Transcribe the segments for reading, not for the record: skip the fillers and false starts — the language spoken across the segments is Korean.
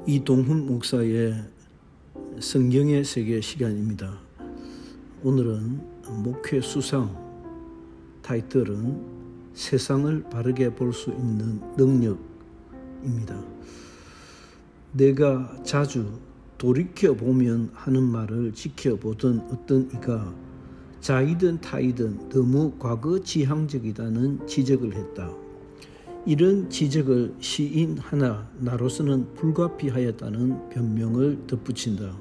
이동훈 목사의 성경의 세계 시간입니다. 오늘은 목회 수상 타이틀은 세상을 바르게 볼 수 있는 능력입니다. 내가 자주 돌이켜보면 하는 말을 지켜보던 어떤 이가 자이든 타이든 너무 과거 지향적이다는 지적을 했다. 이런 지적을 시인 하나 나로서는 불가피하였다는 변명을 덧붙인다.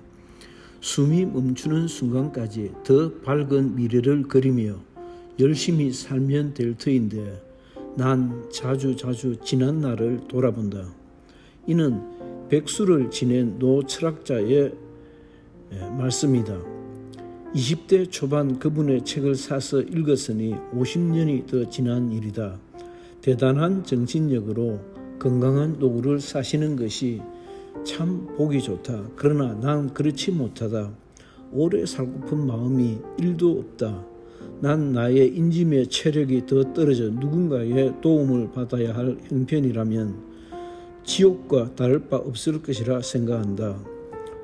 숨이 멈추는 순간까지 더 밝은 미래를 그리며 열심히 살면 될 터인데 난 자주 지난 날을 돌아본다. 이는 백수를 지낸 노 철학자의 말씀이다. 20대 초반 그분의 책을 사서 읽었으니 50년이 더 지난 일이다. 대단한 정신력으로 건강한 노후를 사시는 것이 참 보기 좋다. 그러나 난 그렇지 못하다. 오래 살고픈 마음이 1도 없다. 난 나의 인지의 체력이 더 떨어져 누군가의 도움을 받아야 할 형편이라면 지옥과 다를 바 없을 것이라 생각한다.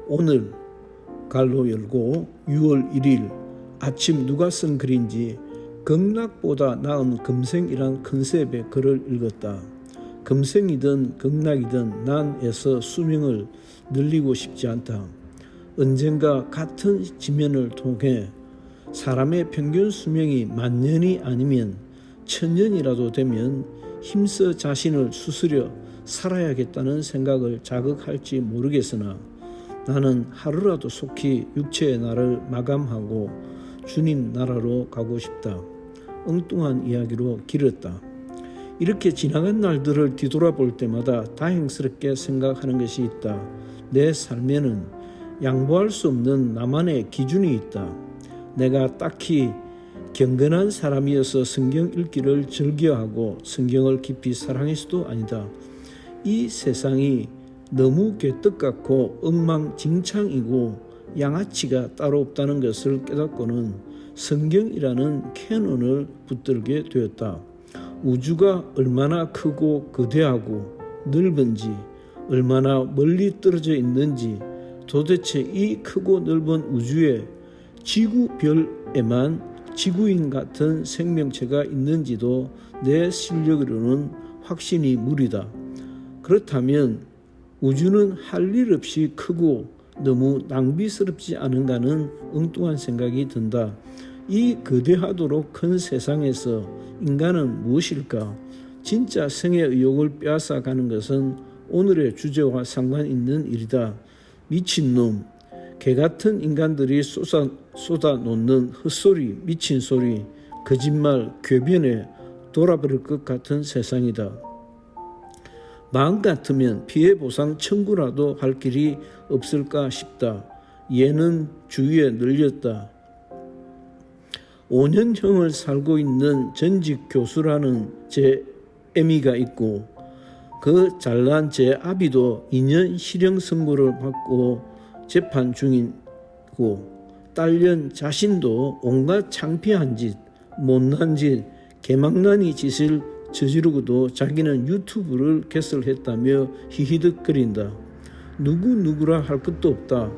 오늘 갈로 열고 6월 1일 아침 누가 쓴 글인지 극락보다 나은 금생이란 컨셉의 글을 읽었다. 금생이든 극락이든 난 애써 수명을 늘리고 싶지 않다. 언젠가 같은 지면을 통해 사람의 평균 수명이 10,000년이 아니면 1,000년이라도 되면 힘써 자신을 수스려 살아야겠다는 생각을 자극할지 모르겠으나 나는 하루라도 속히 육체의 날을 마감하고 주님 나라로 가고 싶다. 엉뚱한 이야기로 길었다. 이렇게 지나간 날들을 뒤돌아볼 때마다 다행스럽게 생각하는 것이 있다. 내 삶에는 양보할 수 없는 나만의 기준이 있다. 내가 딱히 경건한 사람이어서 성경 읽기를 즐겨하고 성경을 깊이 사랑해서도 아니다. 이 세상이 너무 개떡같고 엉망진창이고 양아치가 따로 없다는 것을 깨닫고는 성경이라는 캐논을 붙들게 되었다. 우주가 얼마나 크고 거대하고 넓은지, 얼마나 멀리 떨어져 있는지, 도대체 이 크고 넓은 우주에 지구별에만 지구인 같은 생명체가 있는지도 내 실력으로는 확신이 무리다. 그렇다면 우주는 할 일 없이 크고 너무 낭비스럽지 않은가는 엉뚱한 생각이 든다. 이 거대하도록 큰 세상에서 인간은 무엇일까? 진짜 생의 의욕을 빼앗아가는 것은 오늘의 주제와 상관있는 일이다. 미친놈, 개같은 인간들이 쏟아놓는 헛소리, 미친 소리, 거짓말, 궤변에 돌아버릴 것 같은 세상이다. 마음 같으면 피해보상 청구라도 할 길이 없을까 싶다. 얘는 주위에 늘렸다. 5년형을 살고 있는 전직 교수라는 제 애미가 있고 그 잘난 제 아비도 2년 실형 선고를 받고 재판 중이고 딸년 자신도 온갖 창피한 짓, 못난 짓, 개망나니 짓을 저지르고도 자기는 유튜브를 개설했다며 히히득거린다. 누구라 할 것도 없다.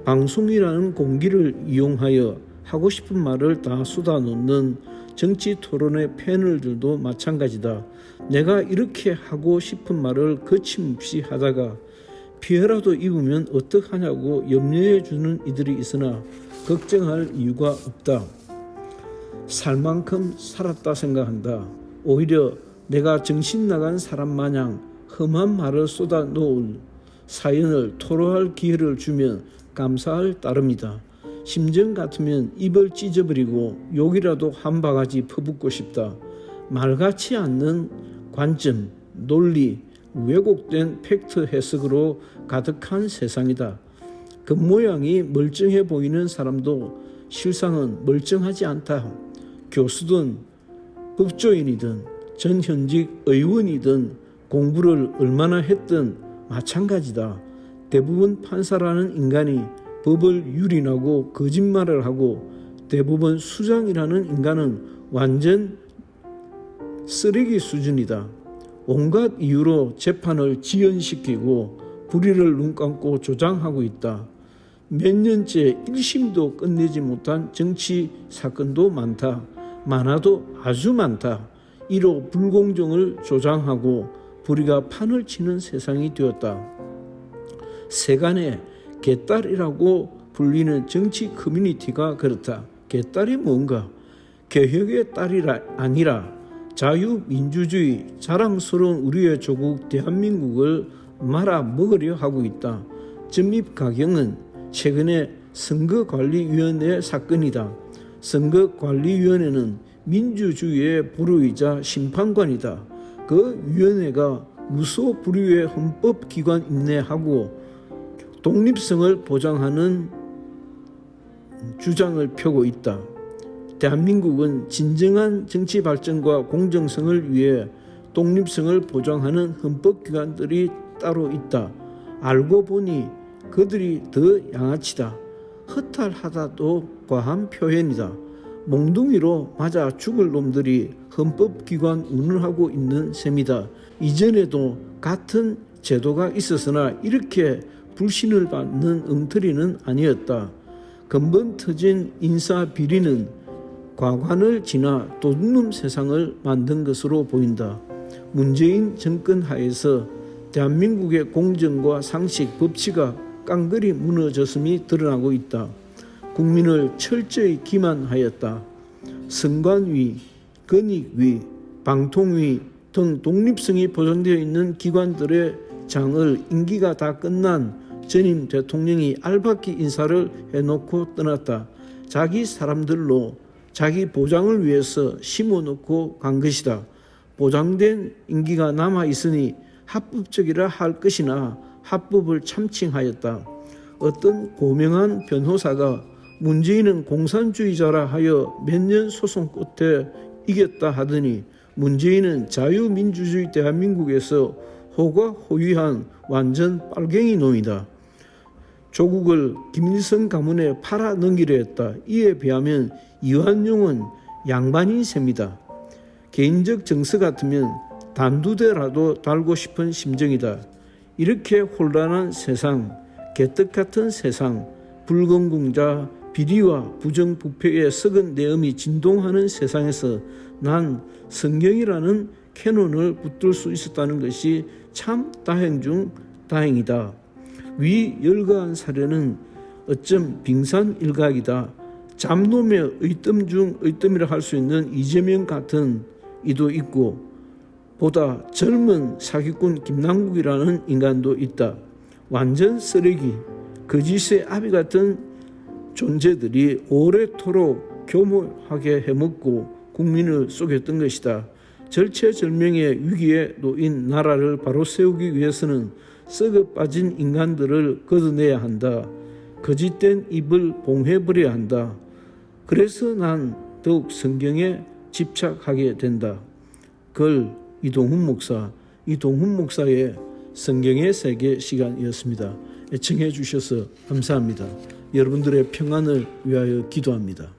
방송이라는 공기를 이용하여 하고 싶은 말을 다 쏟아놓는 정치 토론의 패널들도 마찬가지다. 내가 이렇게 하고 싶은 말을 거침없이 하다가 피해라도 입으면 어떡하냐고 염려해 주는 이들이 있으나 걱정할 이유가 없다. 살 만큼 살았다 생각한다. 오히려 내가 정신 나간 사람 마냥 험한 말을 쏟아놓을 사연을 토로할 기회를 주면 감사할 따름이다. 심정 같으면 입을 찢어버리고 욕이라도 한 바가지 퍼붓고 싶다. 말같지 않는 관점, 논리, 왜곡된 팩트 해석으로 가득한 세상이다. 겉모양이 멀쩡해 보이는 사람도 실상은 멀쩡하지 않다. 교수든 법조인이든 전현직 의원이든 공부를 얼마나 했든 마찬가지다. 대부분 판사라는 인간이 법을 유린하고 거짓말을 하고 대부분 수장이라는 인간은 완전 쓰레기 수준이다. 온갖 이유로 재판을 지연시키고 불의를 눈 감고 조장하고 있다. 몇 년째 1심도 끝내지 못한 정치 사건도 많다. 많아도 아주 많다. 이로 불공정을 조장하고 불의가 판을 치는 세상이 되었다. 세간의 개딸이라고 불리는 정치 커뮤니티가 그렇다. 개딸이 뭔가? 개혁의 딸이 아니라 자유민주주의 자랑스러운 우리의 조국 대한민국을 말아먹으려 하고 있다. 점입가경은 최근에 선거관리위원회 사건이다. 선거관리위원회는 민주주의의 보루이자 심판관이다. 그 위원회가 무소 불위의 헌법기관 임내하고 독립성을 보장하는 주장을 펴고 있다. 대한민국은 진정한 정치 발전과 공정성을 위해 독립성을 보장하는 헌법기관들이 따로 있다. 알고 보니 그들이 더 양아치다. 허탈하다도 과한 표현이다. 몽둥이로 맞아 죽을 놈들이 헌법기관 운운하고 있는 셈이다. 이전에도 같은 제도가 있었으나 이렇게 불신을 받는 엉터리는 아니었다. 근본 터진 인사비리는 과관을 지나 도둑놈 세상을 만든 것으로 보인다. 문재인 정권 하에서 대한민국의 공정과 상식, 법치가 깡그리 무너졌음이 드러나고 있다. 국민을 철저히 기만하였다. 선관위, 건익위, 방통위 등 독립성이 보존되어 있는 기관들의 장을 임기가 다 끝난 전임 대통령이 알박기 인사를 해놓고 떠났다. 자기 사람들로 자기 보장을 위해서 심어놓고 간 것이다. 보장된 임기가 남아있으니 합법적이라 할 것이나 합법을 참칭하였다. 어떤 고명한 변호사가 문재인은 공산주의자라 하여 몇 년 소송 끝에 이겼다 하더니 문재인은 자유민주주의 대한민국에서 호가호위한 완전 빨갱이 놈이다. 조국을 김일성 가문에 팔아 넘기려 했다. 이에 비하면 이완용은 양반인 셈이다. 개인적 정서 같으면 단두대라도 달고 싶은 심정이다. 이렇게 혼란한 세상, 개떡 같은 세상, 불공공자, 비리와 부정부패의 썩은 내음이 진동하는 세상에서 난 성경이라는 캐논을 붙들 수 있었다는 것이 참 다행 중 다행이다. 위 열거한 사례는 어쩜 빙산일각이다. 잡놈의 의뜸 중 의뜸이라 할 수 있는 이재명 같은 이도 있고 보다 젊은 사기꾼 김남국이라는 인간도 있다. 완전 쓰레기, 거짓의 아비 같은 존재들이 오래도록 교묘하게 해먹고 국민을 속였던 것이다. 절체절명의 위기에 놓인 나라를 바로 세우기 위해서는 썩어 빠진 인간들을 걷어내야 한다. 거짓된 입을 봉해버려야 한다. 그래서 난 더욱 성경에 집착하게 된다. 글 이동훈 목사, 이동훈 목사의 성경의 세계 시간이었습니다. 애청해 주셔서 감사합니다. 여러분들의 평안을 위하여 기도합니다.